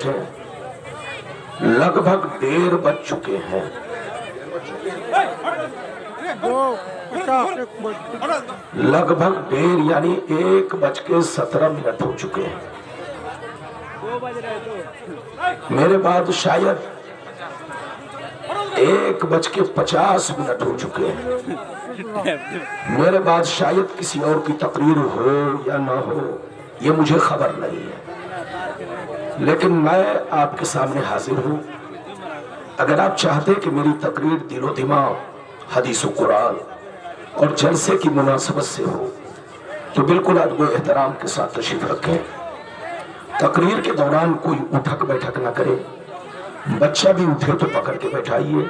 بیٹھے لگ بھگ 1:30 بج چکے ہیں. لگ بھگ 1:30 یعنی 1:17 ہو چکے ہیں. میرے بعد شاید 1:50 ہو چکے ہیں. میرے بعد شاید کسی اور کی تقریر ہو یا نہ ہو، یہ مجھے خبر نہیں ہے، لیکن میں آپ کے سامنے حاضر ہوں. اگر آپ چاہتے کہ میری تقریر دل و دماغ، حدیث و قرآن اور جلسے کی مناسبت سے ہو تو بالکل ادب و احترام کے ساتھ تشریف رکھیں. تقریر کے دوران کوئی اٹھک بیٹھک نہ کرے. بچہ بھی اٹھے تو پکڑ کے بیٹھائیے،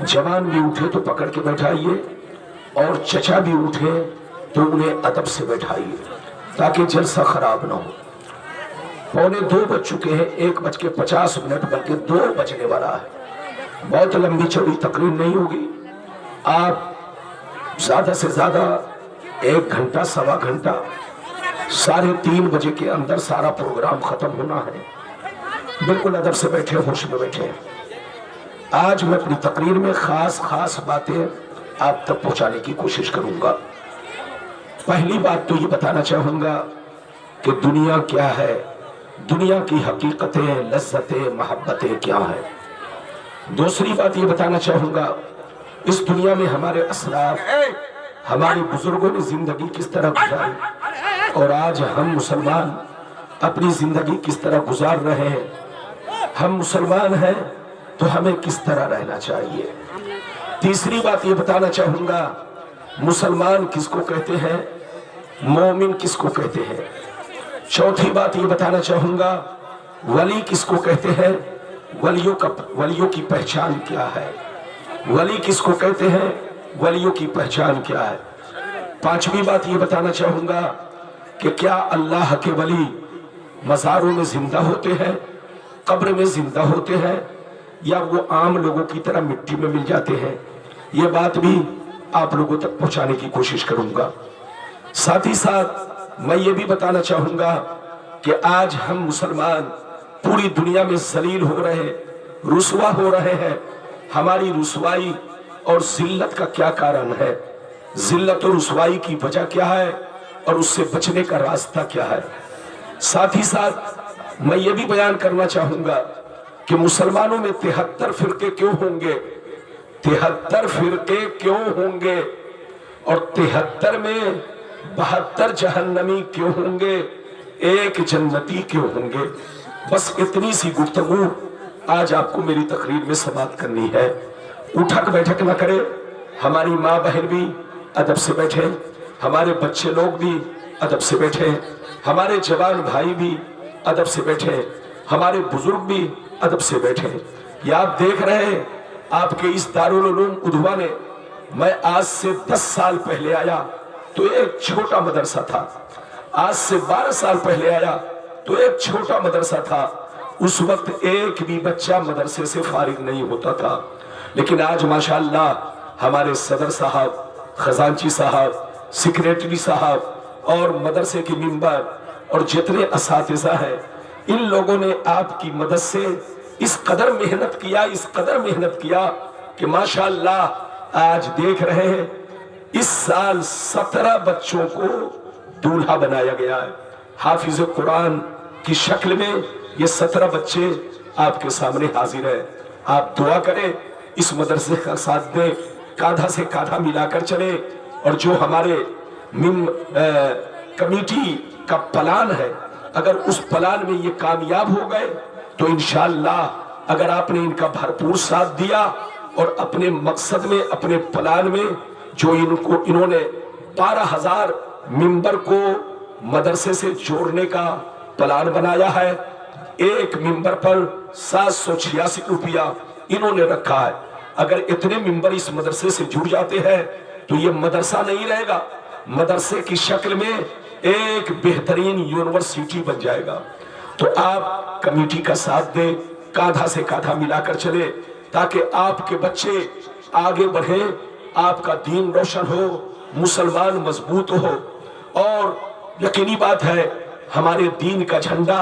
جوان بھی اٹھے تو پکڑ کے بیٹھائیے، اور چچا بھی اٹھے تو انہیں ادب سے بیٹھائیے تاکہ جلسہ خراب نہ ہو. 1:45 بج چکے ہیں، 1:50 بلکہ 2 بجنے والا ہے. بہت لمبی چوڑی تقریر نہیں ہوگی. آپ زیادہ سے زیادہ 1 گھنٹہ، سوا گھنٹہ، 3:30 بجے کے اندر سارا پروگرام ختم ہونا ہے. بالکل ادب سے بیٹھے، ہوش میں بیٹھے. آج میں اپنی تقریر میں خاص باتیں آپ تک پہنچانے کی کوشش کروں گا. پہلی بات تو یہ بتانا چاہوں گا کہ دنیا کیا ہے، دنیا کی حقیقتیں، لذتیں، محبتیں کیا ہیں. دوسری بات یہ بتانا چاہوں گا اس دنیا میں ہمارے اسلاف، ہمارے بزرگوں نے زندگی کس طرح گزاری اور آج ہم مسلمان اپنی زندگی کس طرح گزار رہے ہیں. ہم مسلمان ہیں تو ہمیں کس طرح رہنا چاہیے. تیسری بات یہ بتانا چاہوں گا مسلمان کس کو کہتے ہیں، مومن کس کو کہتے ہیں. چوتھی بات یہ بتانا چاہوں گا ولی کس کو کہتے ہیں، ولیوں کی پہچان کیا ہے، ولی کس کو کہتے ہیں، ولیوں کی پہچان کیا ہے. پانچویں بات یہ بتانا چاہوں گا کہ کیا اللہ کے ولی مزاروں میں زندہ ہوتے ہیں، قبر میں زندہ ہوتے ہیں، یا وہ عام لوگوں کی طرح مٹی میں مل جاتے ہیں. یہ بات بھی آپ لوگوں تک پہنچانے کی کوشش کروں گا. ساتھ ہی ساتھ میں یہ بھی بتانا چاہوں گا کہ آج ہم مسلمان پوری دنیا میں ذلیل ہو رہے ہیں، رسوا ہو رہے ہیں. ہماری رسوائی اور ذلت کا کیا کارن ہے، ذلت اور رسوائی کی وجہ کیا ہے اور اس سے بچنے کا راستہ کیا ہے. ساتھ ہی ساتھ میں یہ بھی بیان کرنا چاہوں گا کہ مسلمانوں میں 73 فرقے کیوں ہوں گے، 73 فرقے کیوں ہوں گے، اور 73 میں 72 جہنمی کیوں ہوں گے، 1 جنتی کیوں ہوں گے. بس اتنی سی گفتگو آج آپ کو میری تقریر میں سماعت کرنی ہے. اٹھک بیٹھک نہ کرے. ہماری ماں بہن بھی ادب سے بیٹھے، ہمارے بچے لوگ بھی ادب سے بیٹھے، ہمارے جوان بھائی بھی ادب سے بیٹھے، ہمارے بزرگ بھی ادب سے بیٹھے. یہ آپ دیکھ رہے ہیں آپ کے اس دارالعلوم ادھوا نے، میں آج سے 10 سال پہلے آیا تو ایک چھوٹا مدرسہ تھا، آج سے 12 سال پہلے آیا تو ایک چھوٹا مدرسہ تھا. اس وقت ایک بھی بچہ مدرسے سے فارغ نہیں ہوتا تھا. لیکن آج ماشاءاللہ ہمارے صدر صاحب، خزانچی صاحب، سیکریٹری صاحب اور مدرسے کی ممبر اور جتنے اساتذہ ہیں، ان لوگوں نے آپ کی مدد سے اس قدر محنت کیا کہ ماشاءاللہ آج دیکھ رہے ہیں اس سال 17 بچوں کو دولہا بنایا گیا ہے. حافظ قرآن کی شکل میں یہ 17 بچے آپ کے سامنے حاضر ہیں. آپ دعا کریں، اس مدرسے کا ساتھ دیں، کاندھا سے کاندھا ملا کر چلیں، اور جو ہمارے کمیٹی کا پلان ہے اگر اس پلان میں یہ کامیاب ہو گئے تو انشاءاللہ اگر آپ نے ان کا بھرپور ساتھ دیا اور اپنے مقصد میں، اپنے پلان میں جو انہوں نے 12,000 ممبر کو مدرسے سے جوڑنے کا پلان بنایا ہے، ایک ممبر پر 786 روپیہ انہوں نے رکھا ہے. اگر اتنے ممبر اس مدرسے سے جڑ جاتے ہیں تو یہ مدرسہ نہیں رہے گا، مدرسے کی شکل میں ایک بہترین یونیورسٹی بن جائے گا. تو آپ کمیٹی کا ساتھ دیں، کاندھا سے کاندھا ملا کر چلے تاکہ آپ کے بچے آگے بڑھیں، آپ کا دین روشن ہو، مسلمان مضبوط ہو. اور یقینی بات ہے ہمارے دین کا جھنڈا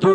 2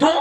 2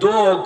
2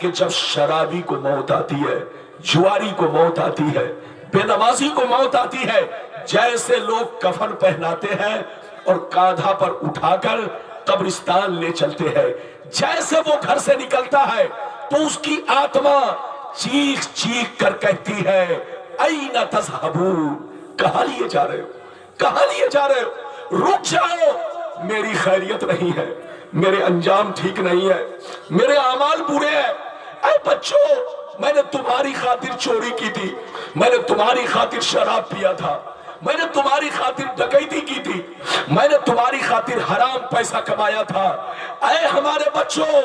کہ جب شرابی کو موت آتی ہے، جواری کو موت آتی ہے، بے نمازی کو موت آتی ہے، جیسے لوگ کفن پہناتے ہیں اور کاندھا پر اٹھا کر قبرستان لے چلتے ہیں، جیسے وہ گھر سے نکلتا ہے تو اس کی آتما چیخ چیخ کر کہتی ہے این تذہبون، کہاں لیے جا رہے ہو، کہاں لیے جا رہے ہو، رک جاؤ، میری خیریت نہیں ہے، میرے انجام ٹھیک نہیں ہے، میرے اعمال برے ہیں۔ اے بچوں، میں نے تمہاری خاطر چوری کی تھی، میں نے تمہاری خاطر شراب پیا تھا، میں نے تمہاری خاطر ڈکیتی کی تھی، میں نے تمہاری خاطر حرام پیسہ کمایا تھا۔ اے ہمارے بچوں،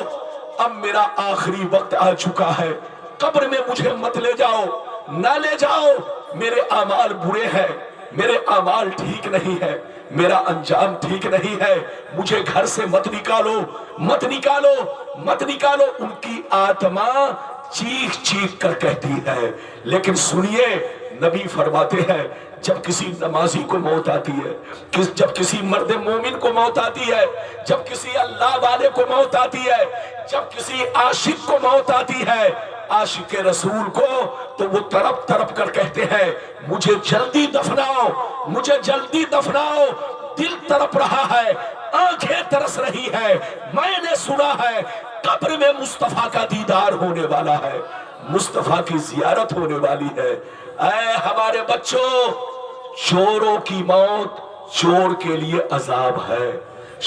اب میرا آخری وقت آ چکا ہے، قبر میں مجھے مت لے جاؤ، نہ لے جاؤ، میرے اعمال برے ہیں، میرے اعمال ٹھیک نہیں ہے، میرا انجام ٹھیک نہیں ہے، مجھے گھر سے مت نکالو، مت نکالو، مت نکالو۔ ان کی آتما چیخ چیخ کر کہتی ہے۔ لیکن سنیے، نبی فرماتے ہیں جب کسی نمازی کو موت آتی ہے، جب کسی مرد مومن کو موت آتی ہے، جب کسی اللہ والے کو موت آتی ہے، جب کسی عاشق کو موت آتی ہے، عاشق رسول کو، تو وہ تڑپ تڑپ کر کہتے ہیں مجھے جلدی دفناؤ، مجھے جلدی دفناؤ، دل تڑپ رہا ہے، آنکھیں ترس رہی ہے، میں نے سنا ہے قبر میں مصطفیٰ کا دیدار ہونے والا ہے، مصطفیٰ کی زیارت ہونے والی ہے۔ اے ہمارے بچوں، چوروں کی موت چور کے لیے عذاب ہے،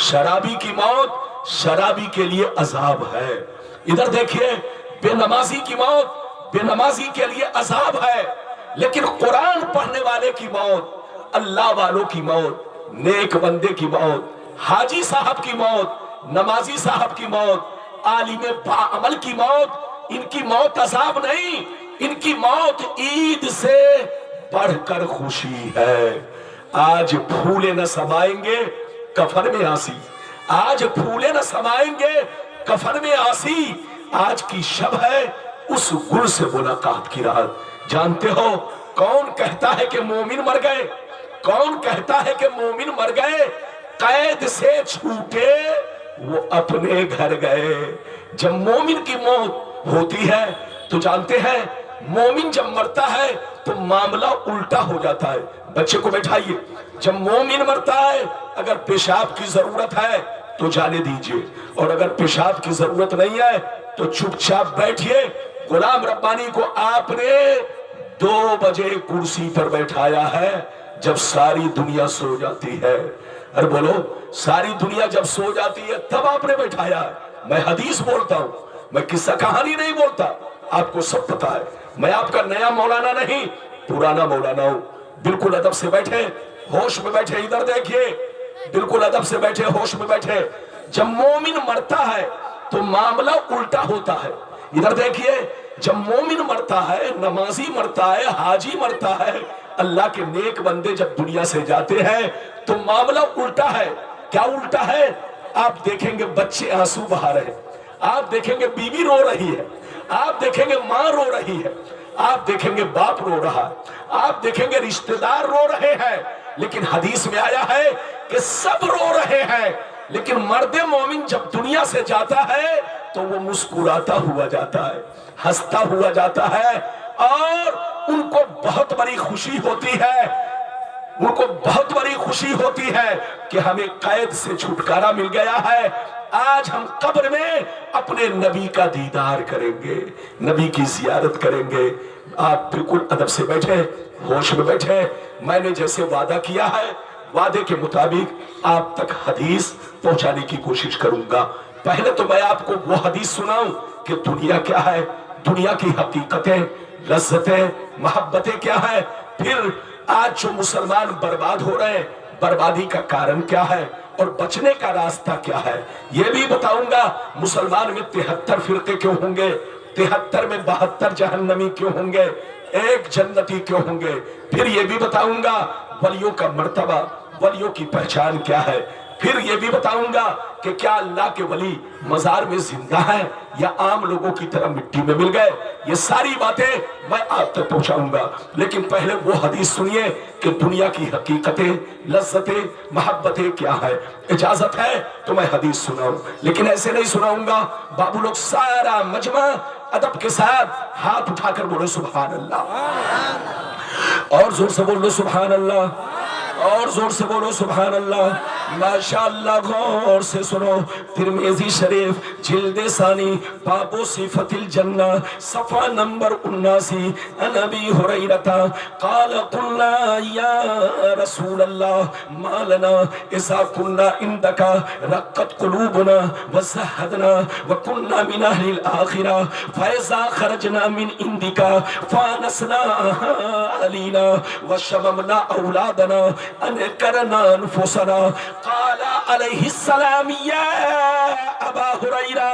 شرابی کی موت شرابی کے لیے عذاب ہے۔ ادھر دیکھیے، بے نمازی کی موت بے نمازی کے لیے عذاب ہے، لیکن قرآن پڑھنے والے کی موت، اللہ والوں کی موت، نیک بندے کی موت، حاجی صاحب کی موت، نمازی صاحب کی موت، عالم باعمل کی موت، ان کی موت عذاب نہیں، ان کی موت عید سے بڑھ کر خوشی ہے۔ آج پھولے نہ سمائیں گے کفن میں آسی، آج پھولے نہ سمائیں گے کفن میں آسی، آج کی شب ہے اس گل سے ملاقات کی رات۔ جانتے ہو کون کہتا ہے کہ مومن مر گئے؟ کون کہتا ہے کہ مومن مر گئے؟ قید سے چھوٹے وہ اپنے گھر گئے۔ جب مومن کی موت ہوتی ہے تو جانتے ہیں مومن جب مرتا ہے تو معاملہ الٹا ہو جاتا ہے۔ بچے کو بیٹھائیے، جب مومن مرتا ہے اگر پیشاب کی ضرورت ہے تو جانے دیجئے، اور اگر پیشاب کی ضرورت نہیں ہے تو چپ چاپ بیٹھیے۔ غلام ربانی کو آپ نے 2 بجے کرسی پر بیٹھایا ہے جب ساری دنیا سو جاتی ہے۔ ارے بولو، ساری دنیا جب سو جاتی ہے تب آپ نے بیٹھایا ہے۔ میں حدیث بولتا ہوں، میں قصہ کہانی نہیں بولتا، آپ کو سب پتا ہے۔ میں آپ کا نیا مولانا نہیں، پرانا مولانا ہوں۔ بالکل ادب سے بیٹھے، ہوش میں بیٹھے، ادھر دیکھیے، بالکل ادب سے بیٹھے، ہوش میں بیٹھے۔ جب مومن مرتا ہے تو معاملہ الٹا ہوتا ہے۔ ادھر دیکھیے، جب مومن مرتا ہے، نمازی مرتا ہے، حاجی مرتا ہے، اللہ کے نیک بندے جب دنیا سے جاتے ہیں تو معاملہ الٹا ہے۔ کیا الٹا ہے؟ آپ دیکھیں گے بچے آنسو بہا رہے، آپ دیکھیں گے بیوی رو رہی ہے، آپ دیکھیں گے ماں رو رہی ہے، آپ دیکھیں گے باپ رو رہا ہے، آپ دیکھیں گے رشتہ دار رو رہے ہیں۔ لیکن حدیث میں آیا ہے کہ سب رو رہے ہیں، لیکن مرد مومن جب دنیا سے جاتا ہے تو وہ مسکراتا ہوا جاتا ہے، ہنستا ہوا جاتا ہے، اور ان کو بہت بڑی خوشی ہوتی ہے، ان کو بہت بڑی خوشی ہوتی ہے کہ ہمیں قید سے چھٹکارا مل گیا ہے۔ آج ہم قبر میں اپنے نبی کا دیدار کریں گے، نبی کی زیارت کریں گے۔ آپ بالکل ادب سے بیٹھے، ہوش میں بیٹھے۔ میں نے جیسے وعدہ کیا ہے، وعدے کے مطابق آپ تک حدیث پہنچانے کی کوشش کروں گا۔ پہلے تو میں آپ کو وہ حدیث سناؤں کہ دنیا کیا ہے، دنیا کی حقیقتیں، لذتیں، محبتیں کیا ہیں، پھر آج جو مسلمان برباد ہو رہے ہیں بربادی کا کارن کیا ہے اور بچنے کا راستہ کیا ہے، یہ بھی بتاؤں گا۔ مسلمان میں 73 فرقے کیوں ہوں گے، 73 میں 72 جہنمی کیوں ہوں گے، 1 جنتی کیوں ہوں گے، پھر یہ بھی بتاؤں گا ولیوں کا مرتبہ، ولیوں کی پہچان کیا ہے، پھر یہ بھی بتاؤں گا کہ کیا اللہ کے ولی مزار میں زندہ ہیں یا عام لوگوں کی طرح مٹی میں مل گئے۔ یہ ساری باتیں میں آپ تک پہنچاؤں گا، لیکن پہلے وہ حدیث سنیے کہ دنیا کی حقیقتیں، لذتیں، محبتیں کیا ہے۔ اجازت ہے تو میں حدیث سناؤں، لیکن ایسے نہیں سناؤں گا۔ بابو لوگ سارا مجمع ادب کے ساتھ ہاتھ اٹھا کر بولو سبحان اللہ، اور زور سے بولو سبحان اللہ، اور زور سے بولو سبحان اللہ۔ ماشاءاللہ غور سے سنو، ترمذی شریف جلد ثانی باب صفت الجنہ صفحہ نمبر 79، عن ابی ہریرہ قال قلنا یا رسول اللہ ما لنا اذا كنا عندك رقت قلوبنا وزهدنا وكنا من اهل الاخرہ فاذا خرجنا من عندك فانسنا علينا وشممنا اولادنا انكرنا انفسنا قال عليه السلام یا ابا ہریرہ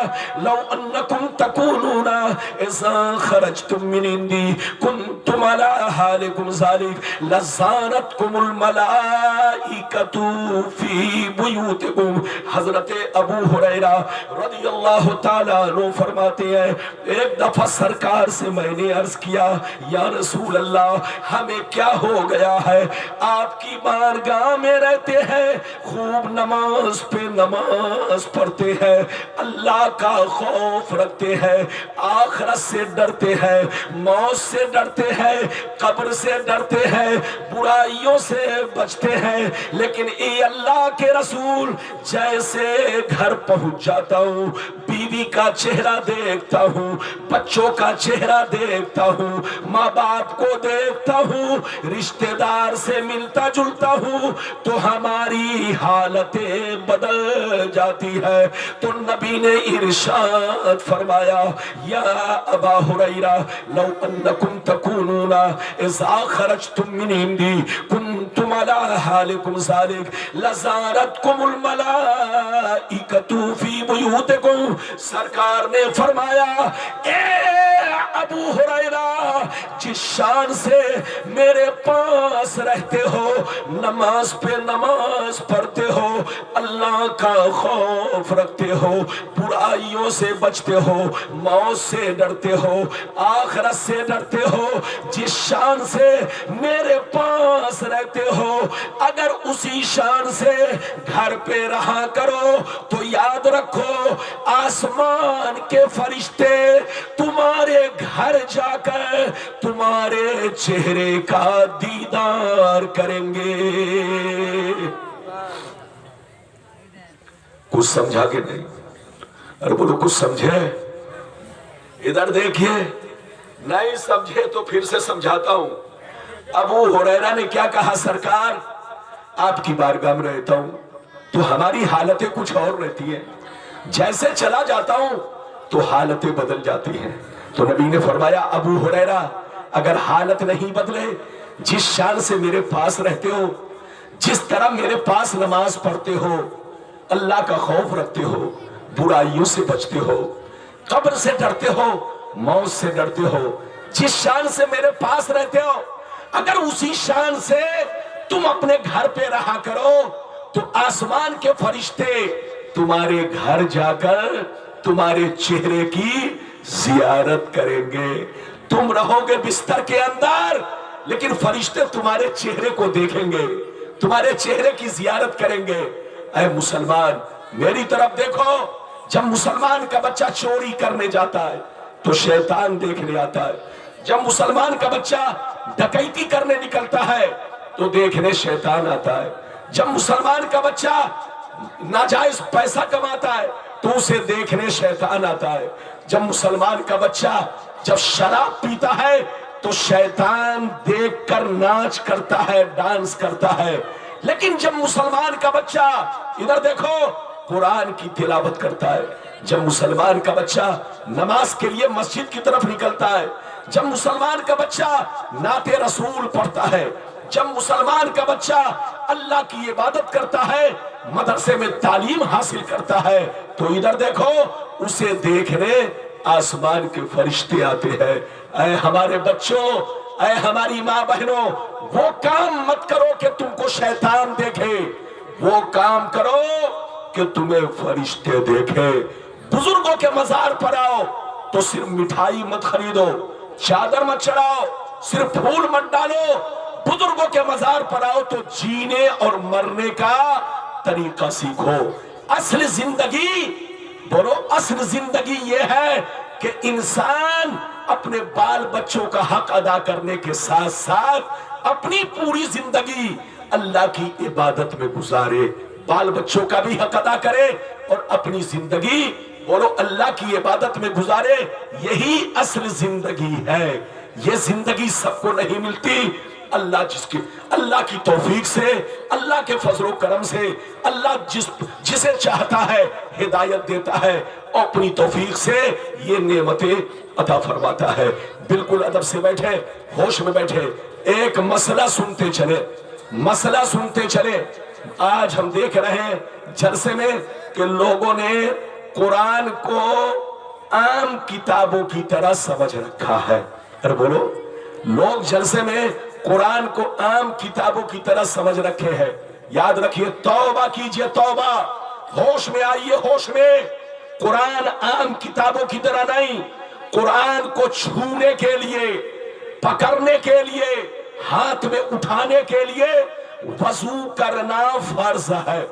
لو انکم تکونون اذا خرجتم من عندی کنتم على حالکم ذلك لزانتکم الملائکۃ فی بیوتکم۔ حضرت ابو ہریرہ رضی اللہ تعالیٰ عنہ فرماتے ہیں ایک دفعہ سرکار سے میں نے عرض کیا یا رسول اللہ ہمیں کیا ہو گیا ہے، آپ کی بارگاہ میں رہتے ہیں، خوب نماز پہ نماز پڑھتے ہیں، اللہ کا خوف رکھتے ہیں، آخرت سے ڈرتے ہیں، موت سے ڈرتے ہیں، قبر سے ڈرتے ہیں، برائیوں سے بچتے ہیں، لیکن اے اللہ کے رسول جیسے گھر پہنچ جاتا ہوں بیوی کا چہرہ دیکھتا ہوں، بچوں کا چہرہ دیکھتا ہوں، ماں باپ کو دیکھتا ہوں، رشتہ دار سے ملتا جلتا ہوں تو ہماری حالتیں بدل جاتی ہے۔ تو نبی نے ارشاد فرمایا یا ابا ہریرہ لو انکم تکونون اذا خرجتم من عندی کنتم علی حالکم ذلک لزارتکم الملائکۃ فی بیوتکم۔ سرکار نے فرمایا اے ابو ہریرہ جس شان سے میرے پاس رہتے ہو، نماز پہ نماز پڑھتے ہو، اللہ کا خوف رکھتے ہو، برائیوں سے بچتے ہو، موت سے ڈرتے ہو، آخرت سے ڈرتے ہو، جس شان سے میرے پاس رہتے ہو اگر اسی شان سے گھر پہ رہا کرو تو یاد رکھو آسمان کے فرشتے تمہارے گھر جا کر تمہارے چہرے کا دیدار کریں گے۔ کچھ سمجھا کہ نہیں؟ ارے بولو کچھ سمجھے؟ ادھر دیکھیے، نہیں سمجھے تو پھر سے سمجھاتا ہوں۔ ابو ہریرہ نے کیا کہا، سرکار آپ کی بارگاہ میں رہتا ہوں تو ہماری حالتیں کچھ اور رہتی ہیں، جیسے چلا جاتا ہوں تو حالتیں بدل جاتی ہیں۔ تو نبی نے فرمایا ابو ہریرہ اگر حالت نہیں بدلے، جس شان سے میرے پاس رہتے ہو، جس طرح میرے پاس نماز پڑھتے ہو، اللہ کا خوف رکھتے ہو، برائیوں سے بچتے ہو، قبر سے ڈرتے ہو، موت سے ڈرتے ہو، جس شان سے میرے پاس رہتے ہو اگر اسی شان سے تم اپنے گھر پہ رہا کرو تو آسمان کے فرشتے تمہارے گھر جا کر تمہارے چہرے کی زیارت کریں گے۔ تم رہو گے بستر کے اندر لیکن فرشتے تمہارے چہرے کو دیکھیں گے، تمہارے چہرے کی زیارت کریں گے۔ اے مسلمان میری طرف دیکھو، جب مسلمان کا بچہ چوری کرنے جاتا ہے تو شیطان دیکھنے آتا ہے، جب مسلمان کا بچہ ڈکیتی کرنے نکلتا ہے تو دیکھنے شیطان آتا ہے، جب مسلمان کا بچہ ناجائز پیسہ کماتا ہے تو اسے دیکھنے شیطان آتا ہے، جب مسلمان کا بچہ جب شراب پیتا ہے تو شیطان دیکھ کر ناچ کرتا ہے، ڈانس کرتا ہے۔ لیکن جب مسلمان کا بچہ ادھر دیکھو قرآن کی تلاوت کرتا ہے، جب مسلمان کا بچہ نماز کے لیے مسجد کی طرف نکلتا ہے، جب مسلمان کا بچہ نعت رسول پڑھتا ہے، جب مسلمان کا بچہ اللہ کی عبادت کرتا ہے، مدرسے میں تعلیم حاصل کرتا ہے تو ادھر دیکھو اسے دیکھنے آسمان کے فرشتے آتے ہیں۔ اے ہمارے بچوں، اے ہماری ماں بہنوں، وہ کام مت کرو کہ تم کو شیطان دیکھے، وہ کام کرو کہ تمہیں فرشتے دیکھے۔ بزرگوں کے مزار پر آؤ تو صرف مٹھائی مت خریدو، چادر مت چڑھاؤ، صرف پھول مت ڈالو، بزرگوں کے مزار پر آؤ تو جینے اور مرنے کا طریقہ سیکھو۔ اصل زندگی، بولو اصل زندگی یہ ہے کہ انسان اپنے بال بچوں کا حق ادا کرنے کے ساتھ ساتھ اپنی پوری زندگی اللہ کی عبادت میں گزارے، بال بچوں کا بھی حق ادا کرے اور اپنی زندگی بولو اللہ کی عبادت میں گزارے۔ یہی اصل زندگی ہے۔ یہ زندگی سب کو نہیں ملتی، اللہ کی توفیق سے، اللہ کے فضل و کرم سے اللہ جسے چاہتا ہے ہدایت دیتا ہے اور اپنی توفیق سے یہ نعمتیں عطا فرماتا ہے۔ بالکل ادب سے بیٹھے، ہوش میں بیٹھے، ایک مسئلہ سنتے چلے۔ آج ہم دیکھ رہے ہیں جلسے میں کہ لوگوں نے قرآن کو عام کتابوں کی طرح سمجھ رکھا ہے۔ ارے بولو، لوگ جلسے میں قرآن کو عام کتابوں کی طرح سمجھ رکھے ہیں۔ یاد رکھیے، توبہ کیجئے، توبہ، ہوش میں آئیے، ہوش میں۔ قرآن عام کتابوں کی طرح نہیں، قرآن کو چھونے کے لیے، پکڑنے کے لیے، ہاتھ میں اٹھانے کے لیے وضو کرنا فرض ہے۔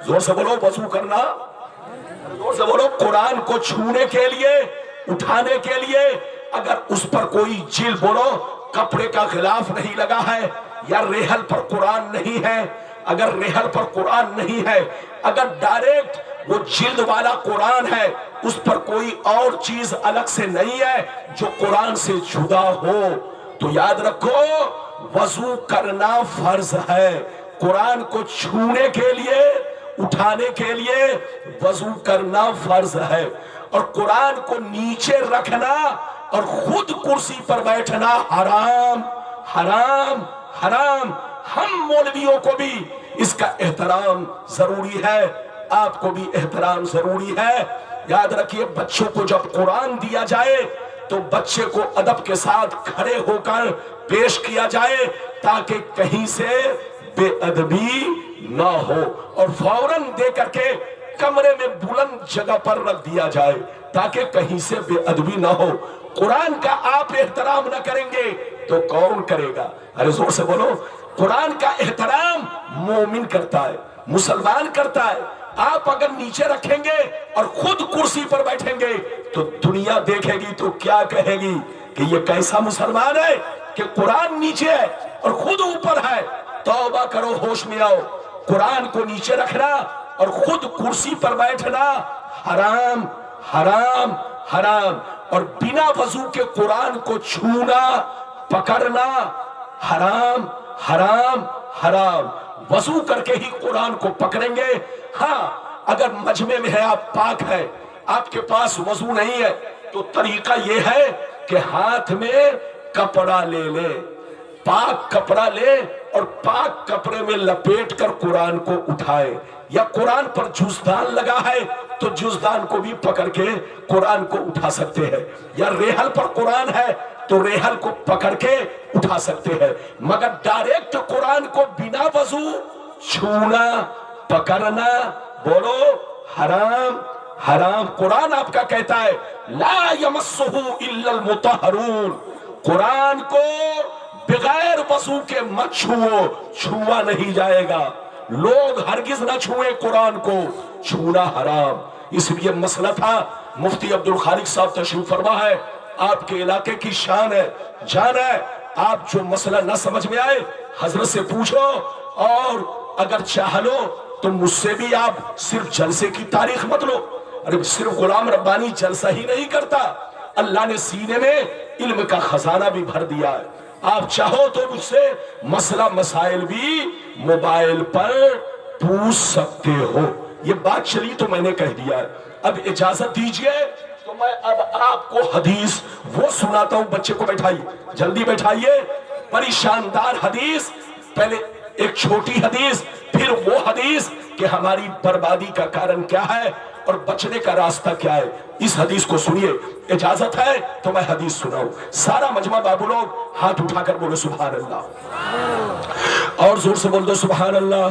زور سے بولو، وضو کرنا، زور سے بولو۔ قرآن کو چھونے کے لیے، اٹھانے کے لیے اگر اس پر کوئی جلد بولو کپڑے کا غلاف نہیں لگا ہے، یا ریحل پر قرآن نہیں ہے، اگر ریحل پر قرآن نہیں ہے، اگر ڈائریکٹ وہ جلد والا قرآن ہے، اس پر کوئی اور چیز الگ سے نہیں ہے جو قرآن سے جدا ہو، تو یاد رکھو وضو کرنا فرض ہے۔ قرآن کو چھونے کے لیے، اٹھانے کے لیے وضو کرنا فرض ہے، اور قرآن کو نیچے رکھنا اور خود کرسی پر بیٹھنا حرام، حرام، حرام۔ ہم مولویوں کو بھی اس کا احترام ضروری ہے، آپ کو بھی احترام ضروری ہے۔ یاد رکھیے، بچوں کو جب قرآن دیا جائے تو بچے کو ادب کے ساتھ کھڑے ہو کر پیش کیا جائے تاکہ کہیں سے بے ادبی نہ ہو، اور فوراً دے کر کے کمرے میں بلند جگہ پر رکھ دیا جائے تاکہ کہیں سے بے ادبی نہ ہو۔ قرآن کا آپ احترام نہ کریں گے تو کون کرے گا؟ ارے زور سے بولو۔ قرآن کا احترام مومن کرتا ہے، مسلمان کرتا ہے۔ آپ اگر نیچے رکھیں گے اور خود کرسی پر بیٹھیں گے تو دنیا دیکھے گی تو کیا کہے گی کہ یہ کیسا مسلمان ہے کہ قرآن نیچے ہے اور خود اوپر ہے۔ توبہ کرو، ہوش میں آؤ۔ قرآن کو نیچے رکھنا اور خود کرسی پر بیٹھنا حرام، حرام، حرام، اور بنا وضو کے قرآن کو چھونا، پکڑنا حرام، حرام، حرام۔ وضو کر کے ہی قرآن کو پکڑیں گے۔ ہاں، اگر مجمع میں ہے، آپ پاک ہے، آپ کے پاس وضو نہیں ہے، تو طریقہ یہ ہے کہ ہاتھ میں کپڑا لے لے، پاک کپڑا لے اور پاک کپڑے میں لپیٹ کر قرآن کو اٹھائے، یا قرآن پر جزدان لگا ہے تو جزدان کو بھی پکڑ کے قرآن کو اٹھا سکتے ہیں، یا ریحل پر قرآن ہے تو ریحل کو پکڑ کے اٹھا سکتے ہیں، مگر ڈائریکٹ قرآن کو بنا وضو چھونا، پکڑنا بولو حرام، حرام۔ قرآن آپ کا کہتا ہے لا یمسہ الا المطہرون، قرآن کو بغیر وضو کے مت چھوؤ، چھوا نہیں جائے گا۔ لوگ ہرگز نہ چھوئیں قرآن کو، چھونا حرام۔ اس لیے مسئلہ تھا، مفتی عبدالخالق صاحب تشریف فرما ہے، آپ کے علاقے کی شان ہے، جان ہے۔ آپ جو مسئلہ نہ سمجھ میں آئے حضرت سے پوچھو، اور اگر چاہ لو تو مجھ سے بھی آپ صرف جلسے کی تاریخ مت لو۔ ارے صرف غلام ربانی جلسہ ہی نہیں کرتا، اللہ نے سینے میں علم کا خزانہ بھی بھر دیا ہے۔ آپ چاہو تو مجھ سے مسئلہ مسائل بھی موبائل پر پوچھ سکتے ہو۔ یہ بات چلی تو میں نے کہہ دیا ہے۔ اب اجازت دیجئے تو میں اب آپ کو حدیث وہ سناتا ہوں۔ بچے کو بیٹھائیے، جلدی بیٹھائیے۔ بڑی شاندار حدیث، پہلے ایک چھوٹی حدیث، پھر وہ حدیث کہ ہماری بربادی کا کارن کیا ہے اور بچنے کا راستہ کیا ہے۔ اس حدیث کو سنیے، اجازت ہے تو میں حدیث سناؤں۔ سارا مجمع بابو لوگ ہاتھ اٹھا کر بولو سبحان اللہ، اور زور سے بول دو سبحان اللہ۔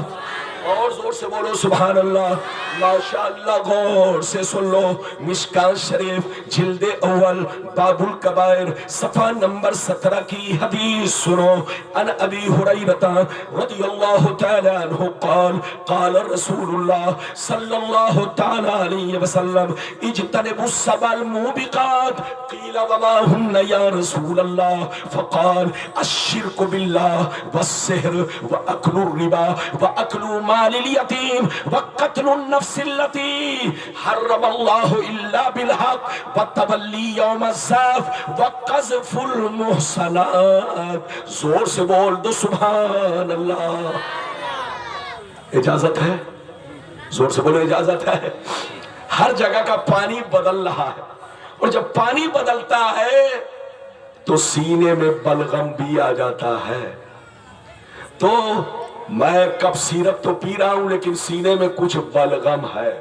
اور زور سے بولو سبحان اللہ، ماشاءاللہ۔ غور سے سن لو، مشکات شریف جلد اول باب الکبائر صفحہ نمبر 17 کی حدیث سنو۔ ان ابی ہریرہ رضی اللہ تعالی عنہ قال قال رسول اللہ صلی اللہ تعالی علیہ وسلم اجتنبوا السبع الموبقات قیل وما ہن یا رسول اللہ فقال الشرک باللہ والسحر واکل الربا واکل مال الیتیم وقتل النفس التي حرم اللہ الا بالحق وتولی یوم الزحف وقذف المحصنات۔ زور سے بول دو سبحان اللہ۔ اجازت ہے؟ زور سے بولو اجازت ہے۔ ہر جگہ کا پانی بدل رہا ہے، اور جب پانی بدلتا ہے تو سینے میں بلغم بھی آ جاتا ہے۔ تو میں کب سیرپ تو پی رہا ہوں لیکن سینے میں کچھ بلغم ہے۔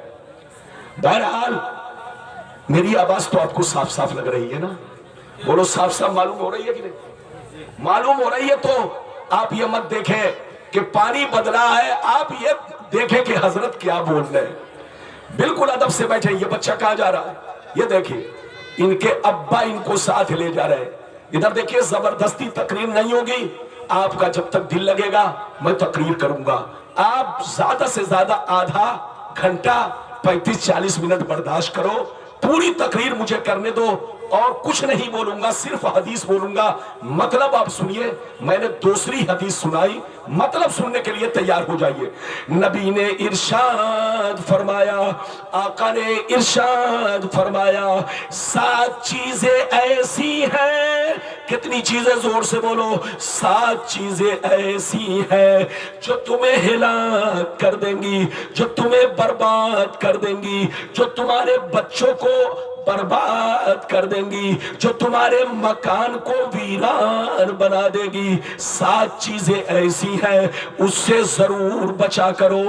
بہرحال میری آواز تو آپ کو صاف صاف لگ رہی ہے نا؟ بولو صاف صاف معلوم ہو رہی ہے کہ نہیں؟ معلوم ہو رہی ہے تو آپ یہ مت دیکھیں کہ پانی بدلا ہے، آپ یہ دیکھیں کہ حضرت کیا بول رہے ہیں۔ بالکل ادب سے بیٹھے۔ یہ بچہ کہاں جا رہا ہے؟ یہ دیکھیں، ان کے ابا ان کو ساتھ لے جا رہے ہیں۔ ادھر دیکھیں، زبردستی تقریر نہیں ہوگی، آپ کا جب تک دل لگے گا میں تقریر کروں گا۔ آپ زیادہ سے زیادہ آدھا گھنٹہ 35-40 منٹ برداشت کرو، پوری تقریر مجھے کرنے دو، اور کچھ نہیں بولوں گا، صرف حدیث بولوں گا۔ مطلب آپ سنیے، میں نے دوسری حدیث سنائی، مطلب سننے کے لیے تیار ہو جائیے۔ نبی نے ارشاد فرمایا، آقا نے ارشاد فرمایا، 7 چیزیں ایسی ہیں۔ کتنی چیزیں؟ زور سے بولو۔ 7 چیزیں ایسی ہیں جو تمہیں ہلاک کر دیں گی، جو تمہیں برباد کر دیں گی، جو تمہارے بچوں کو برباد کر دیں گی، جو تمہارے مکان کو ویران بنا دے گی۔ 7 چیزیں ایسی ہیں، اس سے ضرور بچا کرو،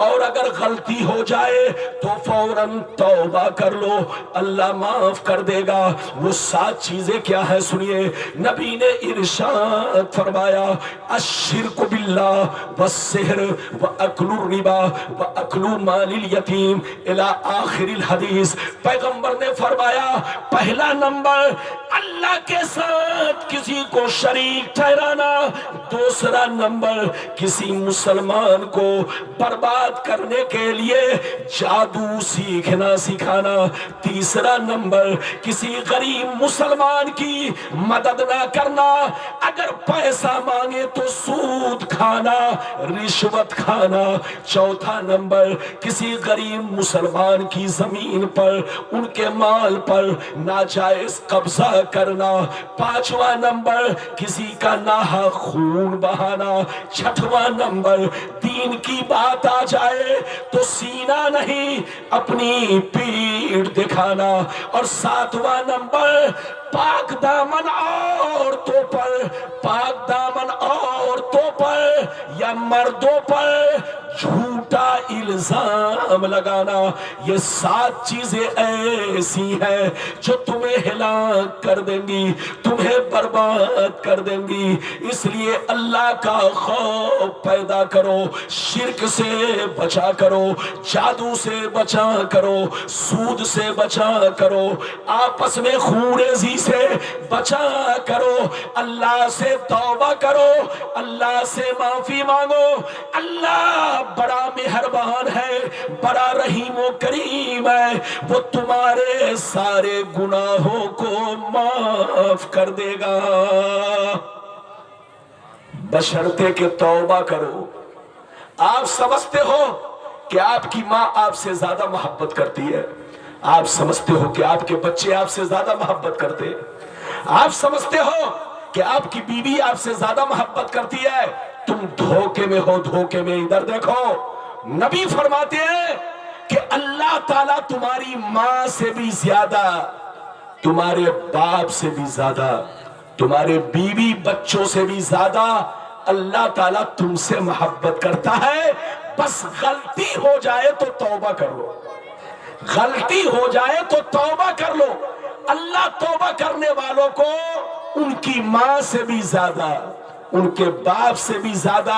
اور اگر غلطی ہو جائے تو فوراً توبہ کر لو، اللہ معاف کر دے گا۔ وہ 7 چیزیں کیا ہیں سنیے۔ نبی نے ارشاد فرمایا، الشرک باللہ والسحر واکل الربا واکل مال الیتیم الی آخر الحدیث۔ پیغمبر نے فرمایا، پہلا نمبر اللہ کے ساتھ کسی کو شریک ٹھہرانا، دوسرا نمبر کسی مسلمان کو برباد کرنے کے لیے جادو سیکھنا سکھانا، تیسرا نمبر کسی غریب مسلمان کی مدد نہ کرنا، اگر پیسہ مانگے تو سود کھانا، رشوت کھانا، چوتھا نمبر کسی غریب مسلمان کی زمین پر، ان کے مال پر ناجائز قبضہ کرنا، پانچواں نمبر کسی کا ناحق خون بہانا، چھٹواں نمبر دین کی بات آ جائے تو سینہ نہیں اپنی پیٹھ دکھانا، اور ساتواں نمبر پاک دامن عورتوں پر، پاک دامن عورتوں پر یا مردوں پر جھوٹا الزام لگانا۔ یہ 7 چیزیں ایسی ہیں جو تمہیں ہلاک کر دیں گی، تمہیں برباد کر دیں گی۔ اس لیے اللہ کا خوف پیدا کرو، شرک سے بچا کرو، جادو سے بچا کرو، سود سے بچا کرو، آپس میں خون ریزی سے بچا کرو، اللہ سے توبہ کرو، اللہ سے معافی مانگو۔ اللہ بڑا مہربان ہے، بڑا رحیم و کریم ہے، وہ تمہارے سارے گناہوں کو معاف کر دے گا، بشرطے کہ توبہ کرو۔ آپ سمجھتے ہو کہ آپ کی ماں آپ سے زیادہ محبت کرتی ہے، آپ سمجھتے ہو کہ آپ کے بچے آپ سے زیادہ محبت کرتے ہیں، آپ سمجھتے ہو کہ آپ کی بیوی آپ سے زیادہ محبت کرتی ہے، تم دھوکے میں ہو، دھوکے میں۔ ادھر دیکھو، نبی فرماتے ہیں کہ اللہ تعالیٰ تمہاری ماں سے بھی زیادہ، تمہارے باپ سے بھی زیادہ، تمہارے بیوی بچوں سے بھی زیادہ اللہ تعالیٰ تم سے محبت کرتا ہے۔ بس غلطی ہو جائے تو توبہ کر لو، غلطی ہو جائے تو توبہ کر لو۔ اللہ توبہ کرنے والوں کو ان کی ماں سے بھی زیادہ، ان کے باپ سے بھی زیادہ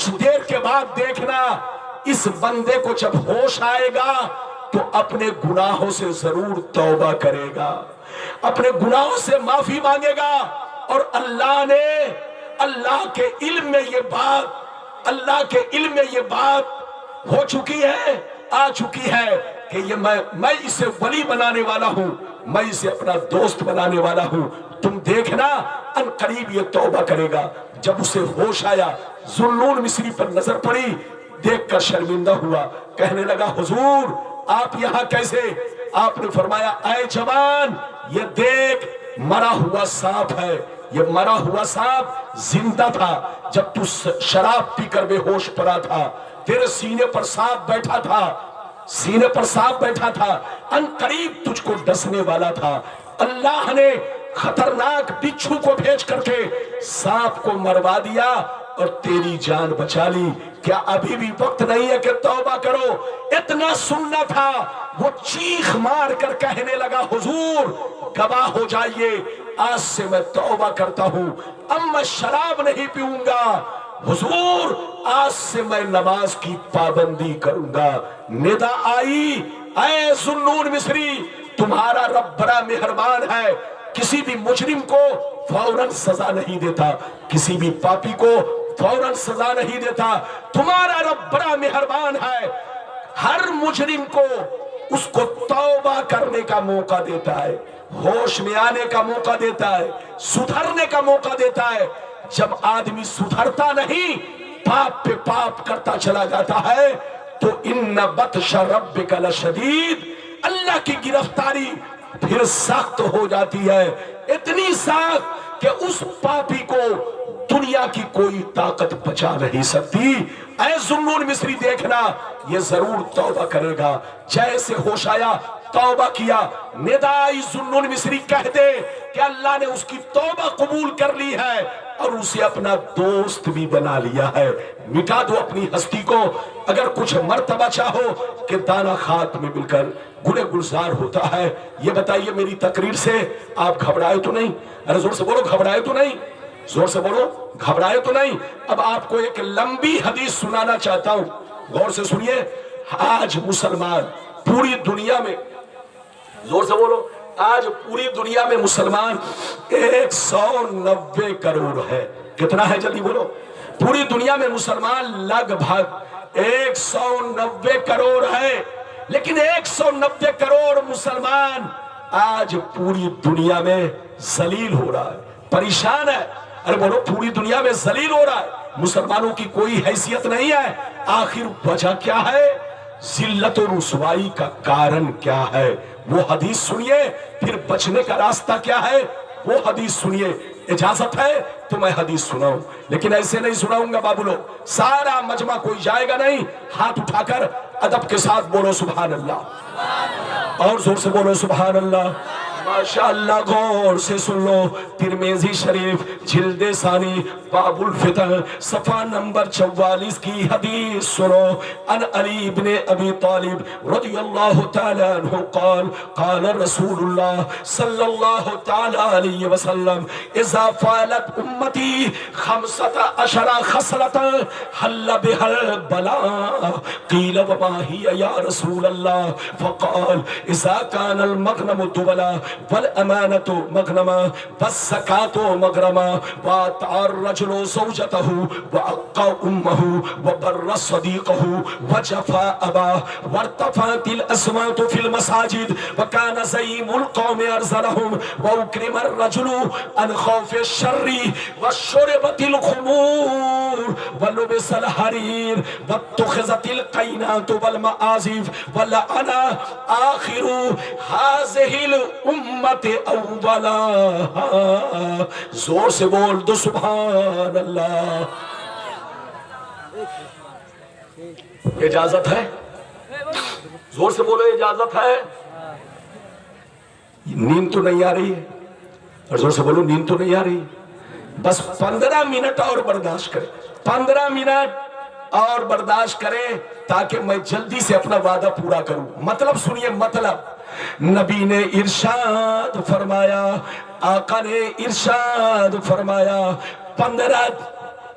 کچھ دیر کے بعد دیکھنا اس بندے کو جب ہوش آئے گا تو اپنے گناہوں سے ضرور توبہ کرے گا، اپنے گناہوں سے معافی مانگے گا، اور اللہ کے علم میں یہ بات ہو چکی ہے، آ چکی ہے کہ یہ میں اسے ولی بنانے والا ہوں، میں اسے اپنا دوست بنانے والا ہوں۔ تم دیکھنا ان قریب یہ توبہ کرے گا۔ جب اسے ہوش آیا، ذوالنون مصری پر نظر پڑی، دیکھ کر شرمندہ ہوا، کہنے لگا حضور آپ یہاں کیسے؟ آپ نے فرمایا اے جوان، یہ دیکھ مرا ہوا سانپ ہے، یہ مرا ہوا سانپ زندہ تھا جب تو شراب پی کر بے ہوش پڑا تھا، تیرے سینے پر سانپ بیٹھا تھا، ان قریب تجھ کو ڈسنے والا تھا، اللہ نے خطرناک بچھو کو بھیج کر کے سانپ کو مروا دیا اور تیری جان بچا لی۔ کیا ابھی بھی وقت نہیں ہے کہ توبہ کرو؟ اتنا سننا تھا، وہ چیخ مار کر کہنے لگا حضور گواہ ہو جائیے، آج سے میں توبہ کرتا ہوں، اب میں شراب نہیں پیوں گا، حضور آج سے میں نماز کی پابندی کروں گا۔ ندا آئی اے ذوالنون مصری، تمہارا رب بڑا مہربان ہے، کسی بھی مجرم کو فوراً سزا نہیں دیتا، کسی بھی پاپی کو فوراً سزا نہیں دیتا، تمہارا رب بڑا مہربان ہے، ہر مجرم کو اس کو توبہ کرنے کا موقع دیتا ہے، ہوش میں آنے کا موقع دیتا ہے، سدھرنے کا موقع دیتا ہے۔ جب آدمی سدھرتا نہیں، پاپ پہ پاپ کرتا چلا جاتا ہے تو ان بطش ربک لشدید، اللہ کی گرفتاری پھر سخت ہو جاتی ہے، اتنی سخت کہ اس پاپی کو دنیا کی کوئی طاقت بچا نہیں سکتی۔ اے ذوالنون مصری دیکھنا یہ ضرور توبہ کرے گا۔ جیسے ہوش آیا توبہ کیا، ندائی ذوالنون مصری کہہ دے کہ اللہ نے اس کی توبہ قبول کر لی ہے اور اسے اپنا دوست بھی بنا لیا ہے۔ مٹا دو اپنی ہستی کو، اگر کچھ مرتبہ چاہو کہ دانہ خاک میں مل کر گلے گلزار ہوتا ہے۔ یہ بتائیے میری تقریر سے آپ گھبرائے تو نہیں؟ ارے زور سے بولو گھبرائے تو نہیں؟ زور سے بولو گھبرائے تو نہیں؟ اب آپ کو ایک لمبی حدیث سنانا چاہتا ہوں، غور سے سنیے۔ آج مسلمان پوری دنیا میں، زور سے بولو، آج پوری دنیا میں مسلمان 190 کروڑ ہے۔ کتنا ہے جلدی بولو؟ پوری دنیا میں مسلمان لگ بھگ 190 کروڑ ہے، لیکن 190 کروڑ مسلمان آج پوری دنیا میں ذلیل ہو رہا ہے، پریشان ہے۔ ارے بولو پوری دنیا میں ذلیل ہو رہا ہے، مسلمانوں کی کوئی حیثیت نہیں ہے۔ آخر وجہ کیا ہے؟ ذلت و رسوائی کا کارن کیا ہے؟ وہ حدیث سنیے، پھر بچنے کا راستہ کیا ہے وہ حدیث سنیے۔ اجازت ہے تو میں حدیث سناؤں، لیکن ایسے نہیں سناؤں گا بابو لوگ، سارا مجمع کوئی جائے گا نہیں، ہاتھ اٹھا کر ادب کے ساتھ بولو سبحان اللہ، اور زور سے بولو سبحان اللہ۔ ماشاءاللہ غور سے سن لو، ترمذی شریف جلد ثانی باب الفتن صفحہ نمبر 44 کی حدیث سنو۔ ان علی بن ابی طالب رضی اللہ تعالی عنہ قال قال رسول اللہ صلی اللہ تعالی علیہ وسلم اذا فعلت امتی 15 خصلة حل بها البلاء قیل وما ہی یا رسول اللہ فقال اذا كان المغنم دولا والامانة مغنما والزکاة مغرما واتع الرجل زوجته وعق امه وبر صديقه وجفا اباه وارتفعت الأصوات في المساجد وكان زعيم القوم ارذلهم واكرم الرجل عن خوف الشر وشربت الخمور ولبس الحرير واتخذت القينات والمعازف ولعن آخر هذه الأمة أولاها۔ زور سے بول دو سبحان اللہ۔ اجازت ہے؟ زور سے بولو اجازت ہے؟ نیند تو نہیں آ رہی ہے؟ اور زور سے بولو نیند تو نہیں آ رہی؟ بس 15 منٹ اور برداشت کریں، 15 منٹ اور برداشت کریں تاکہ میں جلدی سے اپنا وعدہ پورا کروں۔ مطلب سنیے، مطلب نبی نے ارشاد فرمایا، آقا نے ارشاد فرمایا،